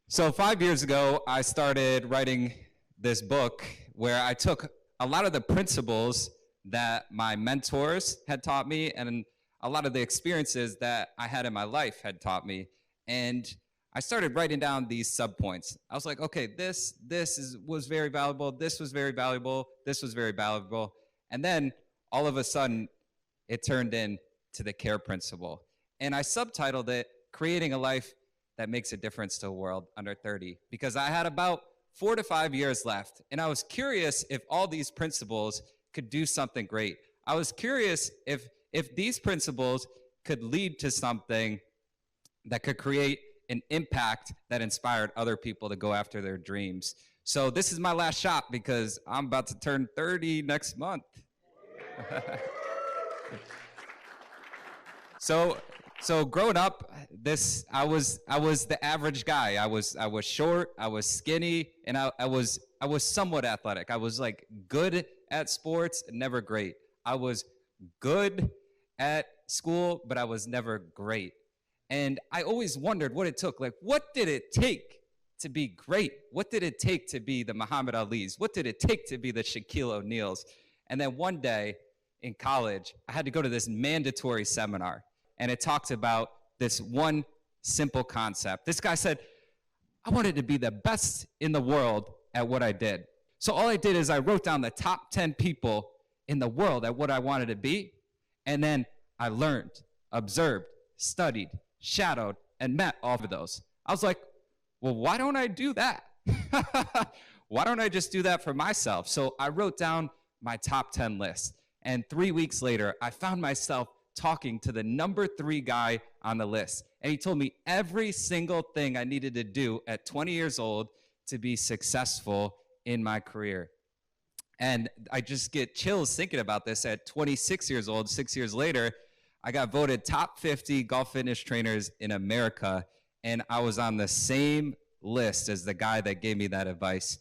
So 5 years ago, I started writing this book where I took a lot of the principles that my mentors had taught me and a lot of the experiences that I had in my life had taught me. And I started writing down these subpoints. I was like, okay, was very valuable. This was very valuable. This was very valuable. And then all of a sudden, it turned into the C.A.R.E principle. And I subtitled it, Creating a Life That Makes a Difference to the World Under 30, because I had about 4 to 5 years left. And I was curious if all these principles could do something great. I was curious if these principles could lead to something that could create an impact that inspired other people to go after their dreams. So this is my last shot because I'm about to turn 30 next month. So growing up, I was the average guy. I was short, I was skinny, and I was somewhat athletic. I was like good at sports, never great. I was good at school, but I was never great. And I always wondered what it took. Like, what did it take to be great? What did it take to be the Muhammad Ali's? What did it take to be the Shaquille O'Neal's? And then one day in college, I had to go to this mandatory seminar. And it talked about this one simple concept. This guy said, I wanted to be the best in the world at what I did. So all I did is I wrote down the top 10 people in the world at what I wanted to be. And then I learned, observed, studied, shadowed, and met all of those. I was like, well, why don't I do that? Why don't I just do that for myself? So I wrote down my top 10 list. And 3 weeks later, I found myself talking to the number 3 guy on the list. And he told me every single thing I needed to do at 20 years old to be successful in my career. And I just get chills thinking about this at 26 years old, 6 years later. I got voted top 50 golf fitness trainers in America, and I was on the same list as the guy that gave me that advice.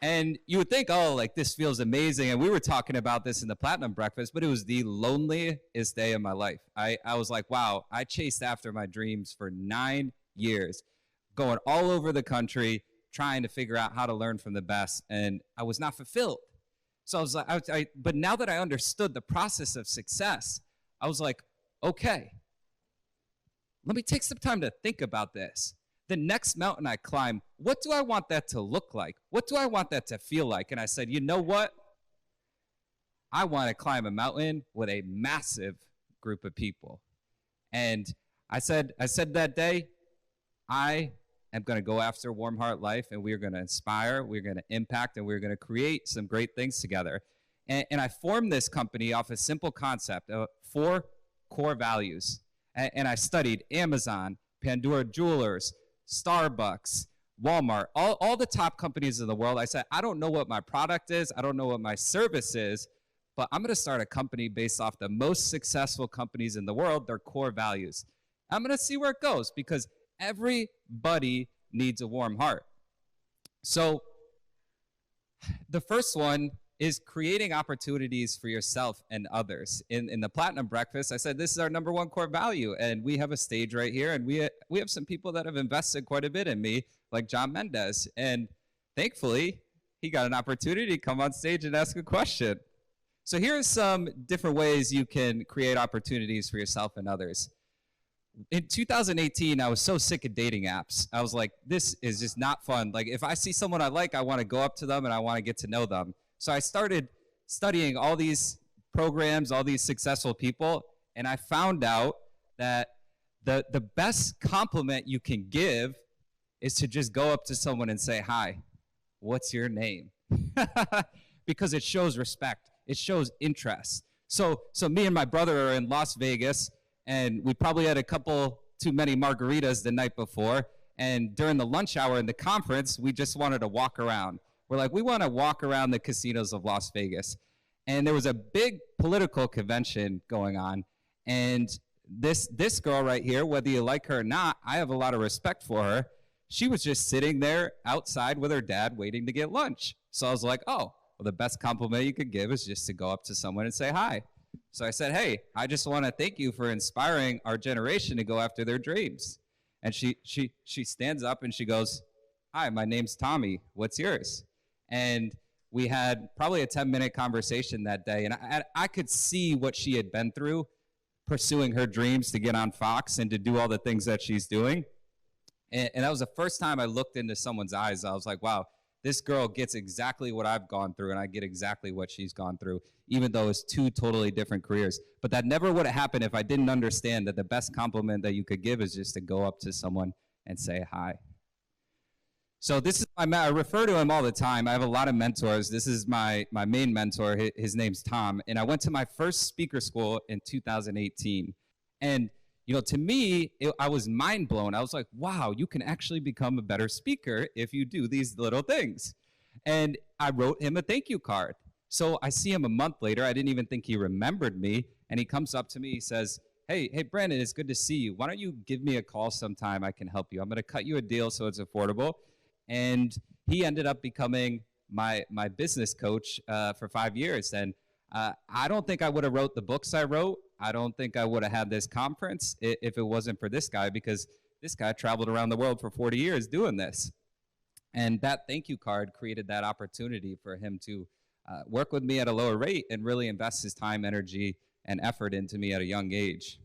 And you would think, oh, like this feels amazing. And we were talking about this in the Platinum Breakfast, but it was the loneliest day of my life. I was like, wow, I chased after my dreams for 9 years, going all over the country, trying to figure out how to learn from the best. And I was not fulfilled. So I was like, but now that I understood the process of success, I was like, okay, let me take some time to think about this. The next mountain I climb, what do I want that to look like? What do I want that to feel like? And I said, you know what? I want to climb a mountain with a massive group of people. And I said that day, I am going to go after Warm Heart Life, and we're going to inspire, we're going to impact, and we're going to create some great things together. And I formed this company off a simple concept of 4 core values. And I studied Amazon, Pandora Jewelers, Starbucks, Walmart, all the top companies in the world. I said, I don't know what my product is. I don't know what my service is, but I'm going to start a company based off the most successful companies in the world, their core values. I'm going to see where it goes because everybody needs a warm heart. So the first one is creating opportunities for yourself and others. In the Platinum Breakfast, I said, this is our number 1 core value. And we have a stage right here. And we have some people that have invested quite a bit in me, like John Mendez. And thankfully, he got an opportunity to come on stage and ask a question. So here are some different ways you can create opportunities for yourself and others. In 2018, I was so sick of dating apps. I was like, this is just not fun. Like, if I see someone I like, I want to go up to them and I want to get to know them. So I started studying all these programs, all these successful people, and I found out that the best compliment you can give is to just go up to someone and say, hi, what's your name? Because it shows respect. It shows interest. So me and my brother are in Las Vegas, and we probably had a couple too many margaritas the night before, and during the lunch hour in the conference, we just wanted to walk around. We're like, we want to walk around the casinos of Las Vegas. And there was a big political convention going on. And this girl right here, whether you like her or not, I have a lot of respect for her. She was just sitting there outside with her dad waiting to get lunch. So I was like, oh, well, the best compliment you could give is just to go up to someone and say hi. So I said, hey, I just want to thank you for inspiring our generation to go after their dreams. And she stands up and she goes, hi, my name's Tommy. What's yours? And we had probably a 10-minute conversation that day. And I could see what she had been through pursuing her dreams to get on Fox and to do all the things that she's doing. And that was the first time I looked into someone's eyes. I was like, wow, this girl gets exactly what I've gone through, and I get exactly what she's gone through, even though it's two totally different careers. But that never would have happened if I didn't understand that the best compliment that you could give is just to go up to someone and say hi. So this is I refer to him all the time. I have a lot of mentors. This is my main mentor. His name's Tom. And I went to my first speaker school in 2018. And to me, I was mind blown. I was like, wow, you can actually become a better speaker if you do these little things. And I wrote him a thank you card. So I see him a month later. I didn't even think he remembered me. And he comes up to me. He says, hey, Brandon, it's good to see you. Why don't you give me a call sometime? I can help you. I'm going to cut you a deal so it's affordable. And he ended up becoming my business coach for 5 years. And I don't think I would have wrote the books I wrote. I don't think I would have had this conference if it wasn't for this guy, because this guy traveled around the world for 40 years doing this. And that thank you card created that opportunity for him to work with me at a lower rate and really invest his time, energy, and effort into me at a young age.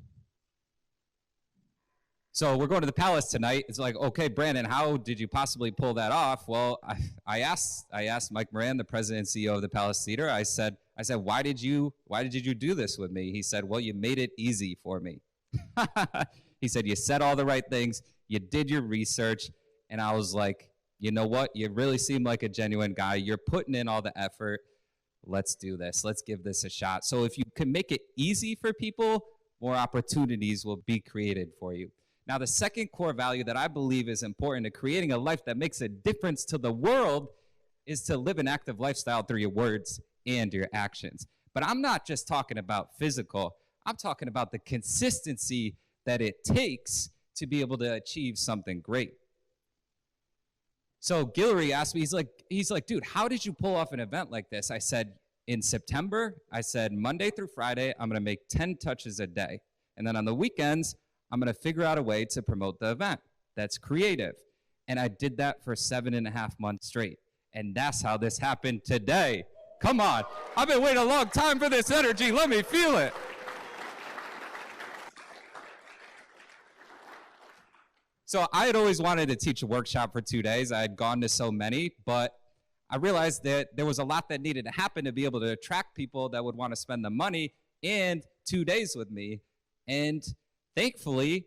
So we're going to the Palace tonight. It's like, okay, Brandon, how did you possibly pull that off? Well, I asked Mike Moran, the president and CEO of the Palace Theater. I said, why did you do this with me? He said, well, you made it easy for me. He said, you said all the right things, you did your research, and I was like, you know what? You really seem like a genuine guy. You're putting in all the effort. Let's do this. Let's give this a shot. So if you can make it easy for people, more opportunities will be created for you. Now, the second core value that I believe is important to creating a life that makes a difference to the world is to live an active lifestyle through your words and your actions. But I'm not just talking about physical. I'm talking about the consistency that it takes to be able to achieve something great. So Guillory asked me, he's like, dude, how did you pull off an event like this? I said, in September, I said, Monday through Friday, I'm going to make 10 touches a day. And then on the weekends, I'm going to figure out a way to promote the event that's creative. And I did that for 7.5 months straight. And that's how this happened today. Come on. I've been waiting a long time for this energy. Let me feel it. So I had always wanted to teach a workshop for 2 days. I had gone to so many, but I realized that there was a lot that needed to happen to be able to attract people that would want to spend the money and 2 days with me. And thankfully,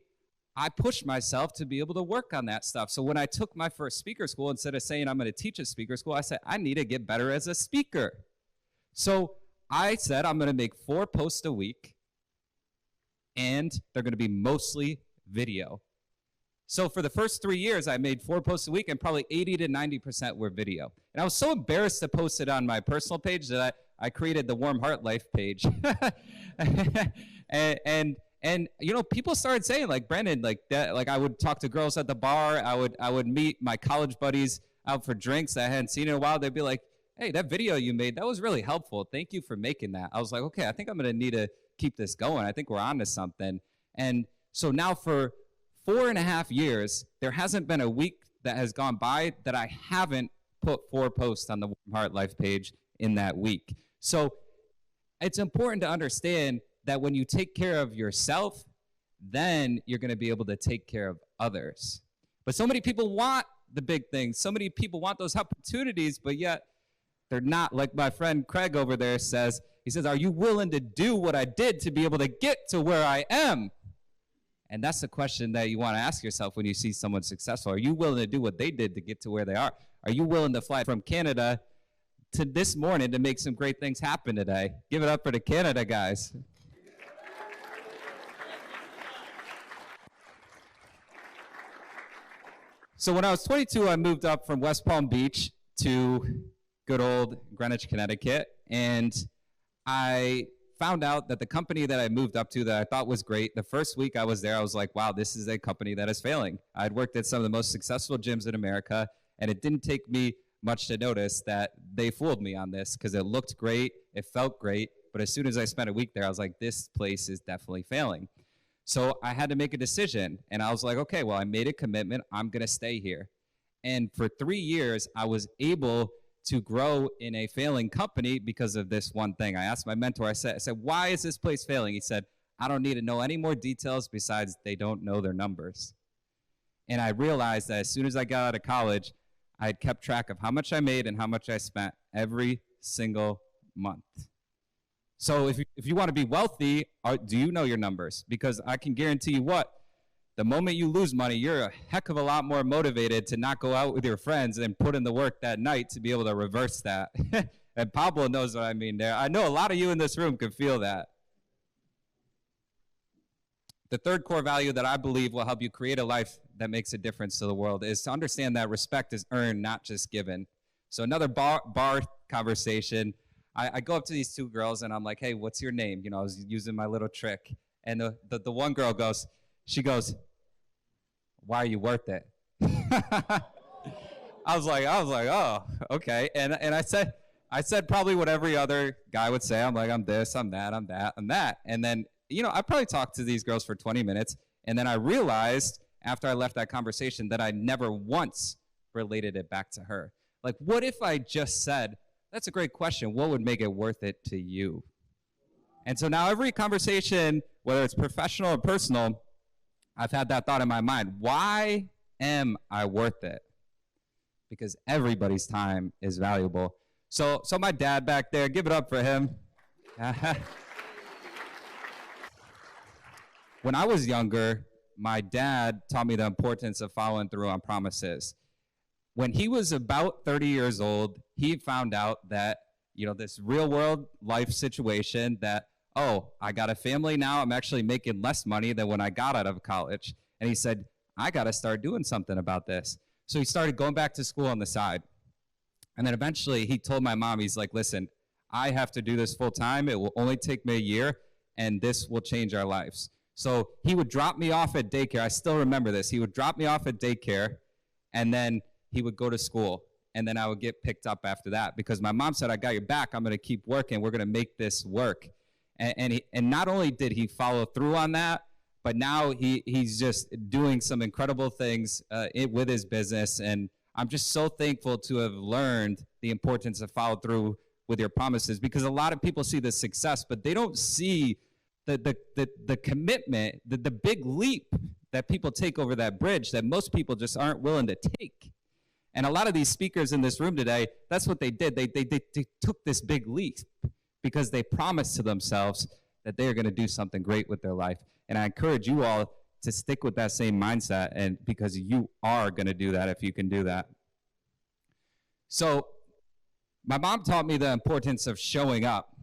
I pushed myself to be able to work on that stuff. So when I took my first speaker school, instead of saying I'm going to teach a speaker school, I said, I need to get better as a speaker. So I said, I'm going to make 4 posts a week, and they're going to be mostly video. So for the first 3 years, I made 4 posts a week, and probably 80 to 90% were video. And I was so embarrassed to post it on my personal page that I created the Warm Heart Life page. And people started saying, like, Brandon, like that, like I would talk to girls at the bar. I would meet my college buddies out for drinks that I hadn't seen in a while. They'd be like, hey, that video you made, that was really helpful. Thank you for making that. I was like, okay, I think I'm going to need to keep this going. I think we're on to something. And so now for 4.5 years, there hasn't been a week that has gone by that I haven't put 4 posts on the Warm Heart Life page in that week. So it's important to understand that when you take care of yourself, then you're going to be able to take care of others. But so many people want the big things. So many people want those opportunities, but yet they're not. Like my friend Craig over there says, he says, are you willing to do what I did to be able to get to where I am? And that's the question that you want to ask yourself when you see someone successful. Are you willing to do what they did to get to where they are? Are you willing to fly from Canada to this morning to make some great things happen today? Give it up for the Canada guys. So when I was 22, I moved up from West Palm Beach to good old Greenwich, Connecticut, and I found out that the company that I moved up to that I thought was great, the first week I was there, I was like, wow, this is a company that is failing. I'd worked at some of the most successful gyms in America, and it didn't take me much to notice that they fooled me on this because it looked great, it felt great, but But as soon as I spent a week there, I was like, this place is definitely failing. So I had to make a decision. And I was like, okay, well, I made a commitment. I'm going to stay here. And for 3 years, I was able to grow in a failing company because of this one thing. I asked my mentor, I said, why is this place failing? He said, I don't need to know any more details besides they don't know their numbers. And I realized that as soon as I got out of college, I had kept track of how much I made and how much I spent every single month. So if you want to be wealthy, do you know your numbers? Because I can guarantee you what, the moment you lose money, you're a heck of a lot more motivated to not go out with your friends and put in the work that night to be able to reverse that. And Pablo knows what I mean there. I know a lot of you in this room can feel that. The third core value that I believe will help you create a life that makes a difference to the world is to understand that respect is earned, not just given. So another bar conversation, I go up to these two girls and I'm like, hey, what's your name? You know, I was using my little trick. And the one girl goes, why are you worth it? I was like, oh, okay. And I said probably what every other guy would say. I'm like, I'm this, I'm that, I'm that, I'm that. And then, you know, I probably talked to these girls for 20 minutes. And then I realized after I left that conversation that I never once related it back to her. Like, what if I just said, that's a great question. What would make it worth it to you? And so now every conversation, whether it's professional or personal, I've had that thought in my mind. Why am I worth it? Because everybody's time is valuable. So my dad back there, give it up for him. When I was younger, my dad taught me the importance of following through on promises. When he was about 30 years old, he found out that, you know, this real world life situation that, oh, I got a family now. I'm actually making less money than when I got out of college. And he said, I got to start doing something about this. So he started going back to school on the side. And then eventually he told my mom, he's like, listen, I have to do this full time. It will only take me a year, and this will change our lives. So he would drop me off at daycare. I still remember this. He would drop me off at daycare, and then he would go to school. And then I would get picked up after that because my mom said, I got your back. I'm going to keep working. We're going to make this work. And not only did he follow through on that, but now he's just doing some incredible things with his business. And I'm just so thankful to have learned the importance of follow through with your promises, because a lot of people see the success, but they don't see the commitment, the big leap that people take over that bridge that most people just aren't willing to take. And a lot of these speakers in this room today, that's what they did. They took this big leap because they promised to themselves that they are going to do something great with their life. And I encourage you all to stick with that same mindset, and because you are going to do that if you can do that. So my mom taught me the importance of showing up.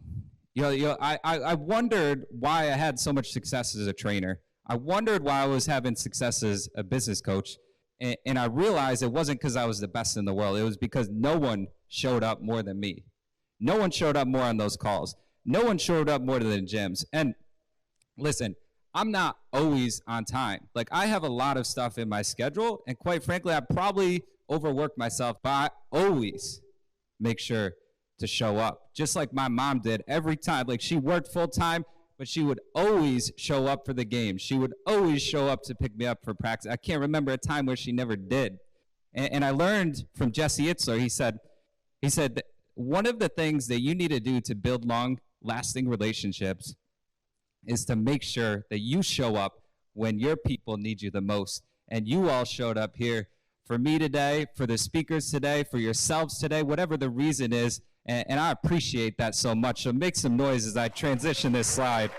I wondered why I had so much success as a trainer. I wondered why I was having success as a business coach. And I realized it wasn't because I was the best in the world. It was because no one showed up more than me. No one showed up more on those calls. No one showed up more than the gyms. And listen, I'm not always on time. Like, I have a lot of stuff in my schedule, and quite frankly, I probably overwork myself, but I always make sure to show up, just like my mom did every time. Like, she worked full time, but she would always show up for the game. She would always show up to pick me up for practice. I can't remember a time where she never did. And I learned from Jesse Itzler, he said that one of the things that you need to do to build long-lasting relationships is to make sure that you show up when your people need you the most. And you all showed up here for me today, for the speakers today, for yourselves today, whatever the reason is. And I appreciate that so much. So make some noise as I transition this slide.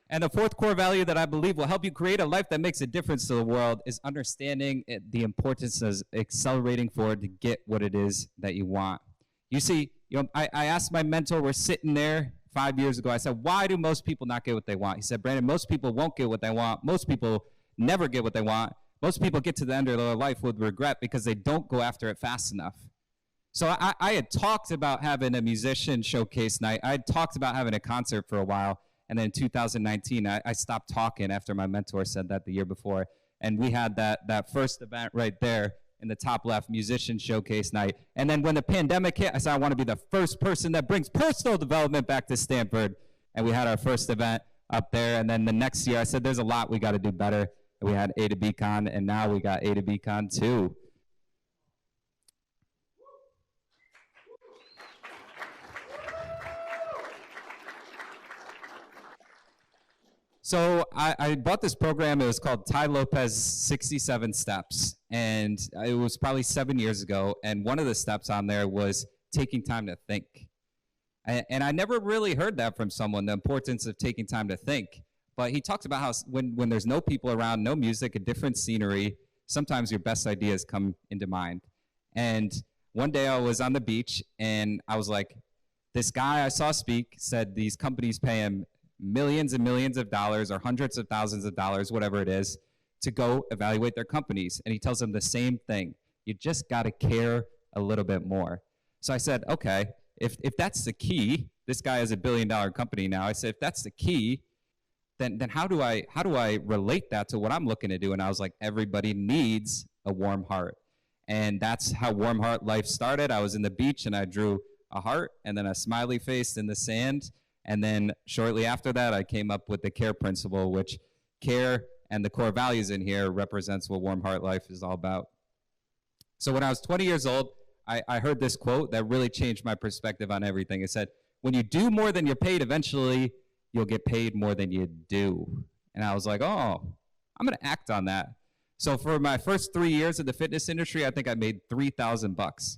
And the fourth core value that I believe will help you create a life that makes a difference to the world is understanding the importance of accelerating forward to get what it is that you want. You see, I asked my mentor, we're sitting there 5 years ago, I said, why do most people not get what they want? He said, Brandon, most people won't get what they want. Most people never get what they want. Most people get to the end of their life with regret because they don't go after it fast enough. So I had talked about having a musician showcase night. I had talked about having a concert for a while. And then in 2019, I stopped talking after my mentor said that the year before. And we had that first event right there in the top left, musician showcase night. And then when the pandemic hit, I said I want to be the first person that brings personal development back to Stamford. And we had our first event up there. And then the next year, I said there's a lot we got to do better. And we had A to B Con, and now we got A to B Con 2. So I bought this program. It was called Ty Lopez 67 Steps. And it was probably 7 years ago. And one of the steps on there was taking time to think. And I never really heard that from someone, the importance of taking time to think. But he talks about how when there's no people around, no music, a different scenery, sometimes your best ideas come into mind. And one day I was on the beach, and I was like, this guy I saw speak said these companies pay him millions and millions of dollars or hundreds of thousands of dollars, whatever it is, to go evaluate their companies. And he tells them the same thing. You just got to care a little bit more. So I said, okay, if that's the key, this guy has $1 billion company now. I said, if that's the key, then how do I relate that to what I'm looking to do? And I was like, everybody needs a warm heart. And that's how Warm Heart Life started. I was in the beach and I drew a heart and then a smiley face in the sand. And then shortly after that, I came up with the CARE principle, which CARE and the core values in here represents what Warm Heart Life is all about. So when I was 20 years old, I heard this quote that really changed my perspective on everything. It said, when you do more than you're paid, eventually you'll get paid more than you do. And I was like, oh, I'm going to act on that. So for my first 3 years in the fitness industry, I think I made $3,000.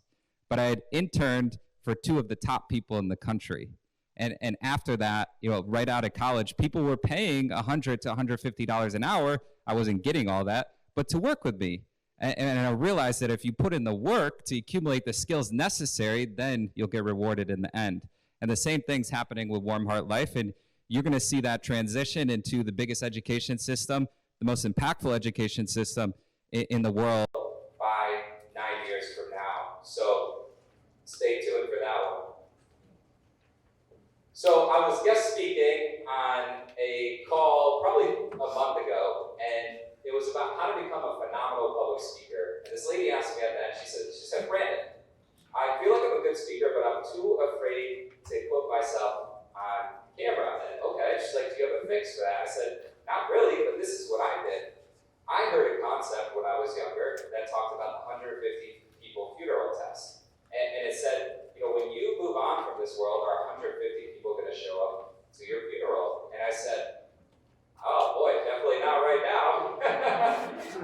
But I had interned for 2 of the top people in the country. And after that, right out of college, people were paying $100 to $150 an hour. I wasn't getting all that, but to work with me. And I realized that if you put in the work to accumulate the skills necessary, then you'll get rewarded in the end. And the same thing's happening with Warm Heart Life. And you're going to see that transition into the biggest education system, the most impactful education system in the world by 9 years from now. So stay tuned for that one. So I was guest speaking on a call probably a month ago, and it was about how to become a phenomenal public speaker. And this lady asked me at the end, she said, Brandon, I feel like I'm a good speaker, but I'm too afraid to put myself on camera. And okay, she's like, do you have a fix for that? I said, not really, but this is what I did. I heard a concept when I was younger that talked about the 150 people funeral test. And it said, when you move on from this world, are 150 people going to show up to your funeral? And I said, oh boy, definitely not right now.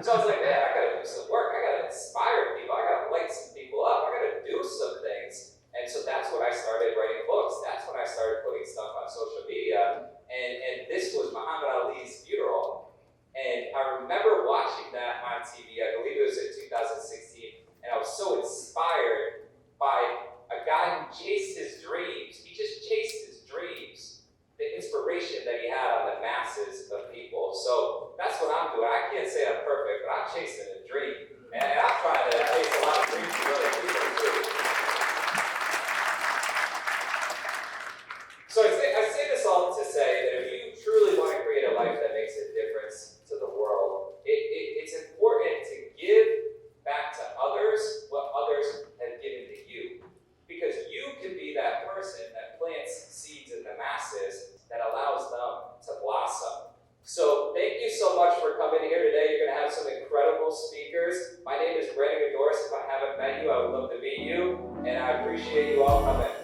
So I was like, man, I got to do some work. I got to inspire people. I got to light some people up. I got to do some things. And so that's when I started writing books. That's when I started putting stuff on social media. And this was Muhammad Ali's funeral. And I remember watching that on TV. I believe it was in 2016. And I was so inspired by a guy who chased his dreams. He just chased his dreams. The inspiration that he had on the masses of people. So that's what I'm doing. I can't say I'm perfect, but I'm chasing a dream. And I'm trying to chase a lot of dreams for other people too. So I say this all to say that if you truly want to create a life that makes a difference to the world, it's important to give back to others what others have given to you. Because you can be that person that plants seeds in the masses that allows them to blossom. So thank you so much for coming here today. You're going to have some incredible speakers. My name is Brandon Gadoris. If I haven't met you, I would love to meet you. And I appreciate you all coming.